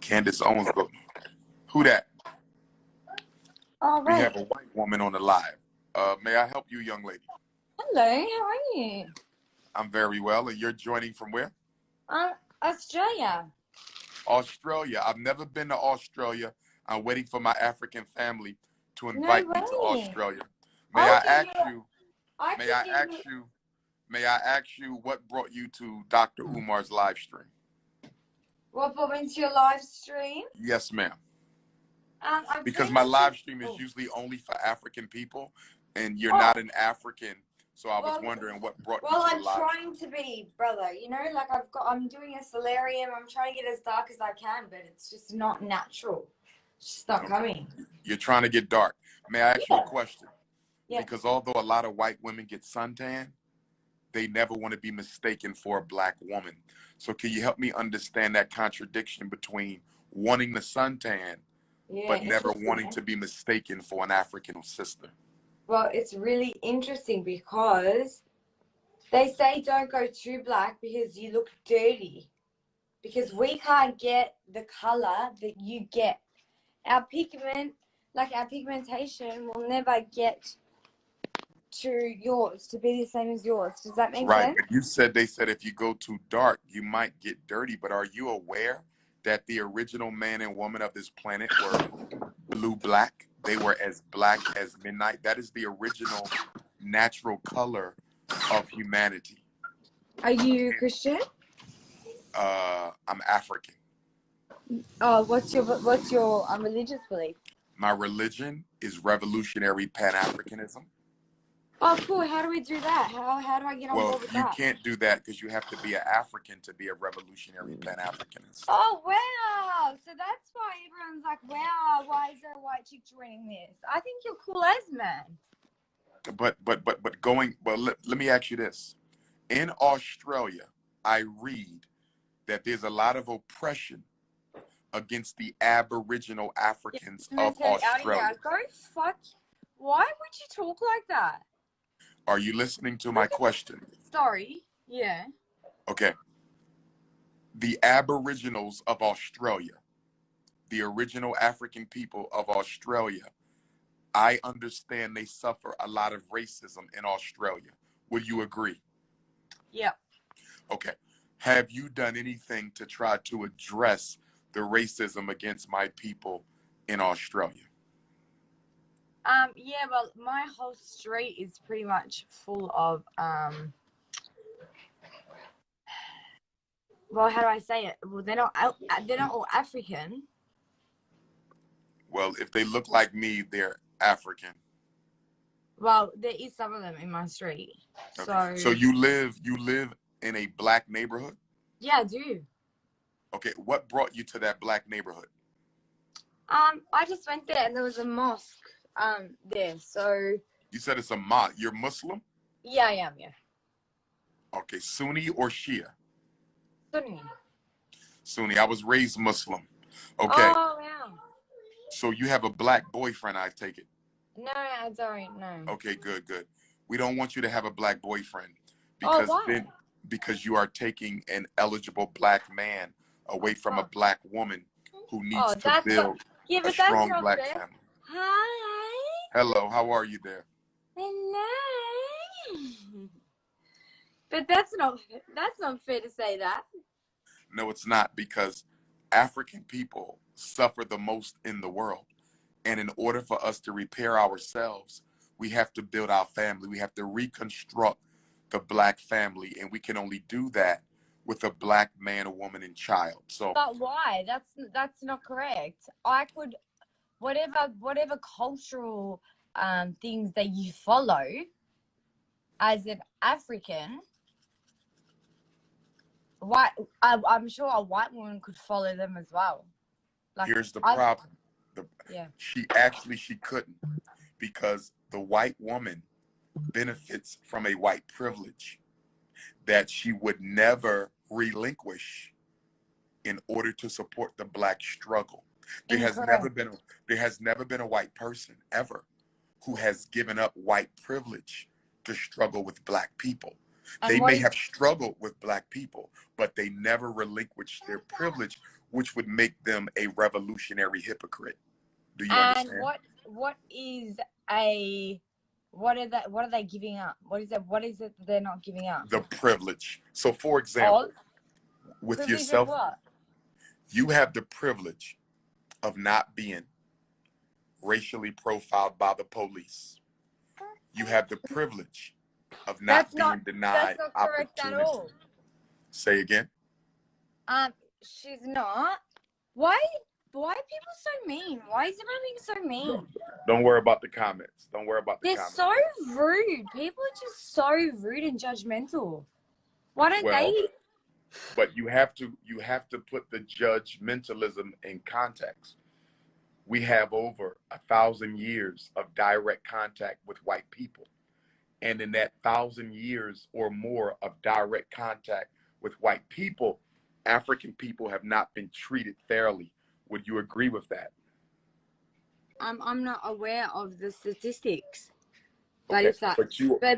Candace Owens, but who that? All We right. have a white woman on the live. May I help you, young lady? Hello, how are you? I'm very well. And you're joining from where? Australia. Australia. I've never been to Australia. I'm waiting for my African family to No invite me to way. Australia. May I'll I give ask you. you? I May can I give ask you. you? May I ask you what brought you to Dr. Umar's live stream? What brought me to your live stream? Yes, ma'am. I'm Because pretty my much live stream is oh. usually only for African people, and you're Oh. not an African, so I was Well, wondering what brought Well, you to I'm the live trying to be, brother. You know, like I'm doing a solarium. I'm trying to get as dark as I can, but it's just not natural. It's just not stream. coming. You're trying to get dark. May I ask you a question? Yeah. Because although a lot of white women get suntan, they never want to be mistaken for a black woman. So can you help me understand that contradiction between wanting the suntan, but never wanting to be mistaken for an African sister? Well, it's really interesting because they say don't go too black because you look dirty. Because we can't get the color that you get. Our pigment, like our pigmentation, will never get to yours to be the same as yours. Does that make Right, sense? but you said they said if you go too dark, you might get dirty. But are you aware that the original man and woman of this planet were blue black? They were as black as midnight. That is the original natural color of humanity. Are you Christian? I'm African. Oh, what's your religious belief? My religion is revolutionary Pan-Africanism. Oh, cool. How do we do that? How do I get on Well, board with you that? can't do that because you have to be an African to be a revolutionary Pan-Africanist. Oh, wow. So that's why everyone's like, wow, why is there a white chick joining this? I think you're cool as, man. But going, well, let me ask you this. In Australia, I read that there's a lot of oppression against the Aboriginal Africans of Australia. Go fuck. Why would you talk like that? Are you listening to my question? Sorry. Yeah. Okay. The Aboriginals of Australia, the original African people of Australia, I understand they suffer a lot of racism in Australia. Would you agree? Yeah. Okay. Have you done anything to try to address the racism against my people in Australia? Yeah, well, my whole street is pretty much full of well, how do I say it? Well, they're not all African. Well, if they look like me, they're African. Well, there is some of them in my street. Okay. So you live in a black neighborhood? Yeah, I do. Okay, what brought you to that black neighborhood? I just went there and there was a mosque there. So you said it's a mosque. You're Muslim? Yeah, I am, yeah. Okay, Sunni or Shia? Sunni. Sunni. I was raised Muslim. Okay. Oh, wow. So you have a black boyfriend, I take it? No, I don't, no. Okay, good. We don't want you to have a black boyfriend because why? Because you are taking an eligible black man away from a black woman who needs to build a strong black family. Hi. Hello, how are you there? Hello. But that's not fair to say that. No, it's not, because African people suffer the most in the world. And in order for us to repair ourselves, we have to build our family. We have to reconstruct the black family. And we can only do that with a black man, a woman, and child. So, but why? That's not correct. I could, whatever cultural things that you follow as an African, I'm sure a white woman could follow them as well. Like, here's the problem. Yeah. She couldn't, because the white woman benefits from a white privilege that she would never relinquish in order to support the black struggle. There has never been a white person ever who has given up white privilege to struggle with black people. They may have struggled with black people, but they never relinquished their privilege, which would make them a revolutionary hypocrite. Do you And understand? what are they giving up? What is it that they're not giving up? The privilege. So, for example, with Privilege yourself, of what? you have the privilege of not being racially profiled by the police. You have the privilege of not being denied That's not correct at opportunity. all. Say again. She's not. Why are people so mean? Why is everyone being so mean? Don't worry about the comments. Don't worry about the They're comments. so rude. People are just so rude and judgmental. Why don't they? But you have to put the judgmentalism in context. We have over 1,000 years of direct contact with white people. And in that 1,000 years or more of direct contact with white people, African people have not been treated fairly. Would you agree with that? I'm not aware of the statistics. But Okay, if that,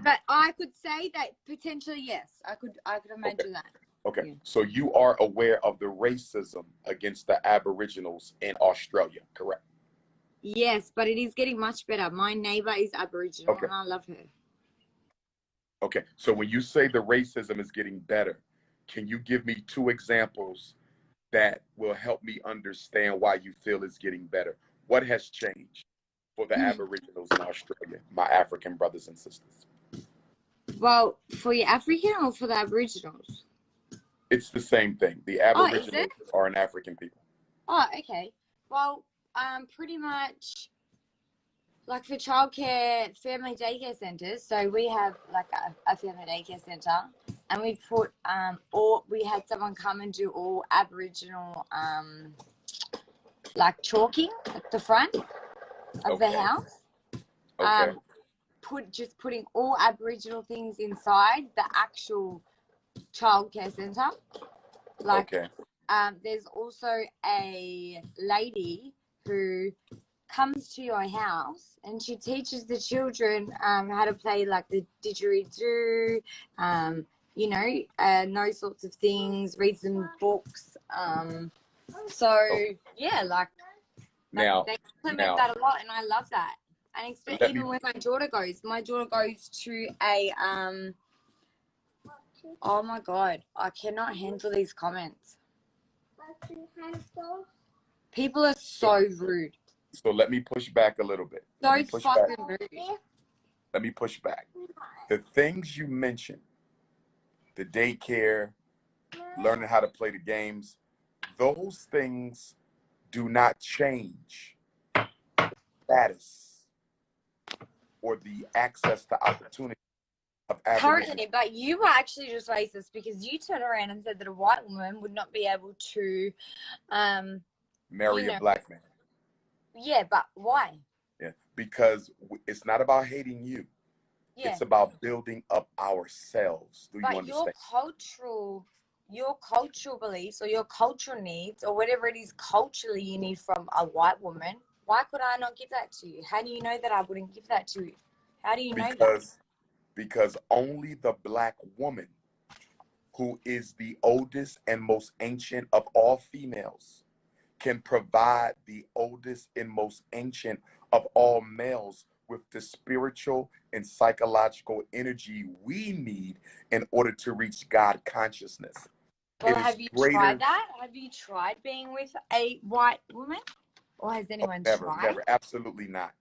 but I could say that potentially yes, I could imagine that. Okay, yeah. So you are aware of the racism against the Aboriginals in Australia, correct? Yes, but it is getting much better. My neighbor is Aboriginal, and I love her. Okay, so when you say the racism is getting better, can you give me 2 examples that will help me understand why you feel it's getting better? What has changed for the Aboriginals in Australia, my African brothers and sisters? Well, for your African or for the Aboriginals? It's the same thing. The Aboriginals are an African people. Oh, okay. Well, pretty much like for childcare, family daycare centres. So we have like a family daycare centre, and we put we had someone come and do all Aboriginal like chalking at the front of the house. Okay. Putting all Aboriginal things inside the actual childcare centre. Like, there's also a lady who comes to your house and she teaches the children how to play like the didgeridoo, those sorts of things, read some books. Yeah, like now they implement that a lot, and I love that. And even when my daughter goes to a oh my God, I cannot handle these comments. People are so rude. So let me push back a little bit. So fucking rude. Let me push back. The things you mentioned, the daycare, learning how to play the games, those things do not change status or the access to opportunity of currently. But you were actually just racist because you turned around and said that a white woman would not be able to marry a black man. Yeah, but why? Yeah, because it's not about hating you. Yeah. It's about building up ourselves. Do you understand? Your cultural beliefs or your cultural needs or whatever it is culturally you need from a white woman, why could I not give that to you? How do you know that I wouldn't give that to you? How do you know that? Because only the black woman, who is the oldest and most ancient of all females, can provide the oldest and most ancient of all males with the spiritual and psychological energy we need in order to reach God consciousness. Well, have you tried that? Have you tried being with a white woman? Or has anyone tried? Never, absolutely not.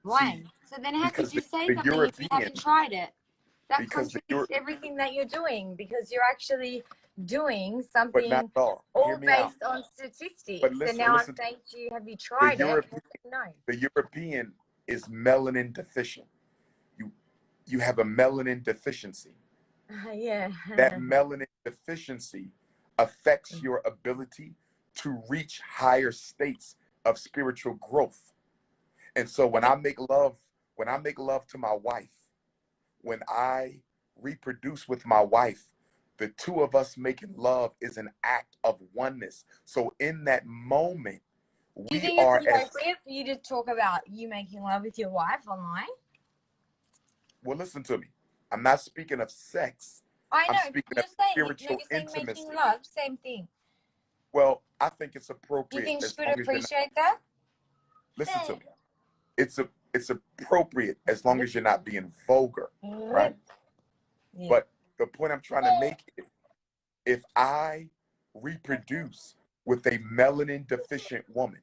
Why? So then how could you say something if you haven't tried it? That contradicts everything that you're doing, because you're actually doing something all based on statistics. But listen, and now I'm saying to you, have you tried it? No. The European is melanin deficient. You have a melanin deficiency. Yeah. That melanin deficiency affects your ability to reach higher states of spiritual growth. And so when I make love to my wife, when I reproduce with my wife, the two of us making love is an act of oneness. So in that moment, do you think it's appropriate for you to talk about you making love with your wife online? Well, listen to me. I'm not speaking of sex. I know. I'm speaking of spiritual intimacy. Making love, same thing. Well, I think it's Do you appropriate think she as would long as you're not, appreciate that? listen to me. It's appropriate as long as you're not being vulgar, right? Yeah. But the point I'm trying to make is if I reproduce with a melanin deficient woman,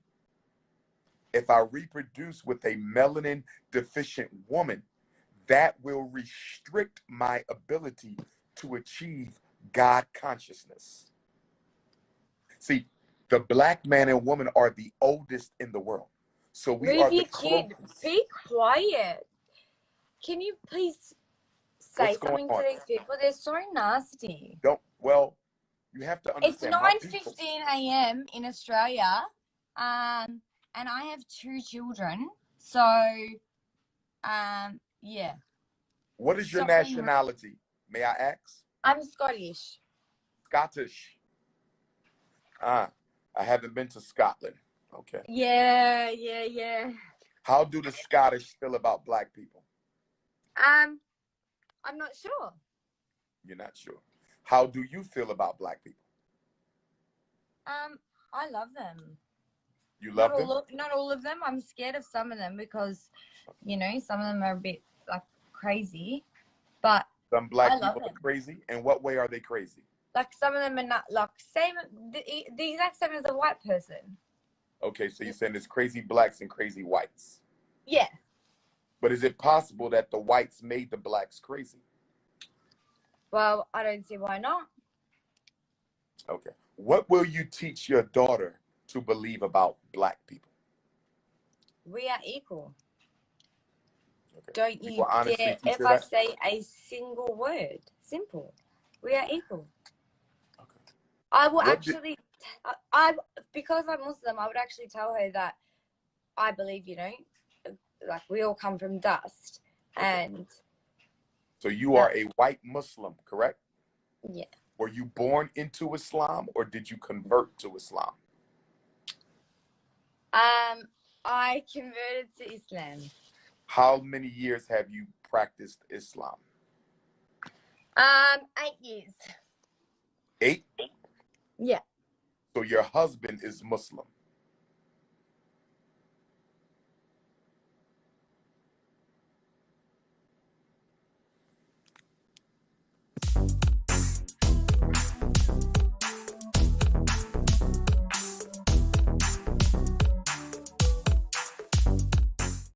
if I reproduce with a melanin deficient woman, that will restrict my ability to achieve God consciousness. See, the black man and woman are the oldest in the world. So we are Move the your kid. closest. Be quiet. Can you please say What's going something to on? these people? They're so nasty. Well, you have to It's understand my people. 9:15 a.m. in Australia, and I have 2 children. So, yeah. What is your Stop being rude. nationality? May I ask? I'm Scottish. Scottish. I haven't been to Scotland. Okay. Yeah. How do the Scottish feel about black people? I'm not sure. You're not sure. How do you feel about black people? I love them. You love them? Not all of them. I'm scared of some of them because, some of them are a bit like crazy. But Some I black love people are them. crazy. In what way are they crazy? Like some of them are not like the exact same as a white person. Okay, so you're saying there's crazy blacks and crazy whites. Yeah. But is it possible that the whites made the blacks crazy? Well, I don't see why not. Okay. What will you teach your daughter to believe about black people? We are equal. Okay. Don't You you will honestly dare teach if her I that? say a single word. Simple. We are equal. Okay. I will What actually, I because I'm Muslim, I would actually tell her that I believe, like we all come from dust, Okay. and So you are a white Muslim, correct? yeah. Were you born into Islam or did you convert to Islam? I converted to Islam. How many years have you practiced Islam? 8 years. 8? Yeah. So your husband is Muslim.